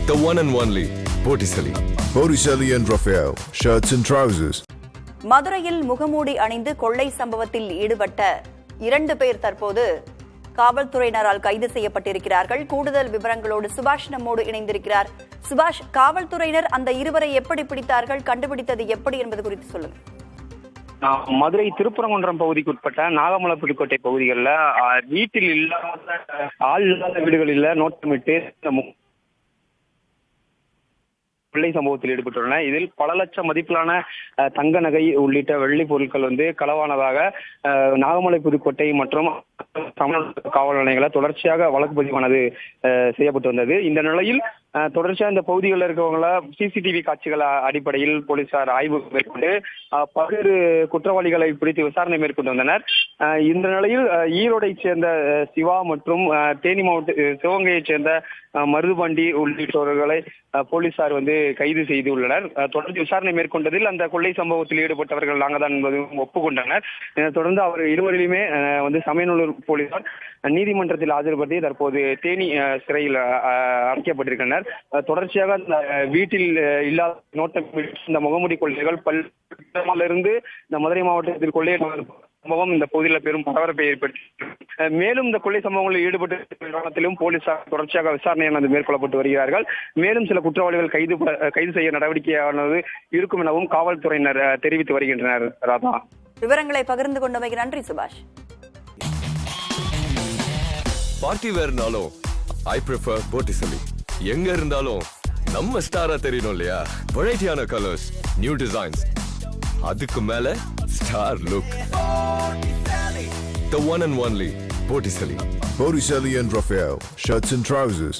The one and only Botticelli. Botticelli and Raphael, shirts and trousers. மதுரையில் முகமூடி அணிந்து கொள்ளை சம்பவத்தில் ஈடுபட்ட 2 பேர் தற்போது காவல்துறையினரால் கைது செய்யப்பட்டிருக்கிறார்கள். கூடுதல் விவரங்களோடு சுபாஷ் நம்மோடு இணைந்திருக்கிறார். சுபாஷ், காவல்துறையினர் அந்த இருவரை எப்படி பிடித்தார்கள், கண்டுபிடித்தது எப்படி என்பது குறித்து சொல்லுங்க. மதுரை திருப்பரங்குன்றம் பகுதிக்கு உட்பட்ட நாகமலை புதுக்கோட்டை பகுதிகளில் வீட்டில் இல்லாத ஆள் இல்லாத வீடுகளில் நோட்டமிட்டு கொள்ளை சம்பவத்தில் ஈடுபட்டுள்ளன. இதில் பல லட்சம் மதிப்பிலான தங்க நகை உள்ளிட்ட வெள்ளி பொருட்கள் களவானதாக நாகமலை புதுக்கோட்டை மற்றும் காவல் நிலையங்களை தொடர்ச்சியாக வழக்கு பதிவானது செய்யப்பட்டு வந்தது. இந்த நிலையில் தொடர்ச்சியாக இந்த பகுதிகளில் இருக்கவங்கள சிசிடிவி காட்சிகள் அடிப்படையில் போலீசார் ஆய்வு மேற்கொண்டு பல்வேறு குற்றவாளிகளை பிடித்து விசாரணை மேற்கொண்டு வந்தனர். இந்த நிலையில் ஈரோடை சேர்ந்த சிவா மற்றும் தேனி மாவட்ட சிவகங்கையைச் சேர்ந்த மருதுபாண்டி உள்ளிட்டவர்களை போலீசார் கைது செய்துள்ளனர். தொடர்ந்து விசாரணை மேற்கொண்டதில் அந்த கொள்ளை சம்பவத்தில் ஈடுபட்டவர்கள் நாங்கள் தான் என்பதும் ஒப்புக்கொண்டனர். தொடர்ந்து அவர் இருவரிலுமே சமயநல்லூர் போலீசார் நீதிமன்றத்தில் ஆஜர்படுத்தி தற்போது தேனி சிறையில் அடைக்கப்பட்டிருக்கின்றனர். தொடர்ச்சியாக வீட்டில் இல்லாத நோட்டம் இந்த முகமூடி கொள்ளைகள் பல்லிருந்து இந்த மதுரை மாவட்டத்தில் கொள்ளை சம்பவம் இந்த பகுதியில் பெரும் பரபரப்பை ஏற்படுத்தி மேலும் இந்த கொள்ளை சம்பவங்களில் ஈடுபட்டு போலீசார் தொடர்ச்சியாக விசாரணையானது மேற்கொள்ளப்பட்டு வருகிறார்கள். மேலும் சில குற்றவாளிகள் கைது செய்ய நடவடிக்கையானது இருக்கும் எனவும் காவல்துறையினர் தெரிவித்து வருகின்றனர். ராதா, விவரங்களை பகிர்ந்து கொண்டமைக்கு நன்றி சுபாஷ். பார்ட்டி வேர்னாலும் ஐ ப்ரிஃபர் Botticelli. எங்க இருந்தாலும் நம்ம ஸ்டாரா தெரியணும் இல்லையா? வெரைட்டியான கலர்ஸ், நியூ டிசைன்ஸ், அதுக்கு மேல star look. The one and only Botticelli. Botticelli and Raphael, shirts and trousers.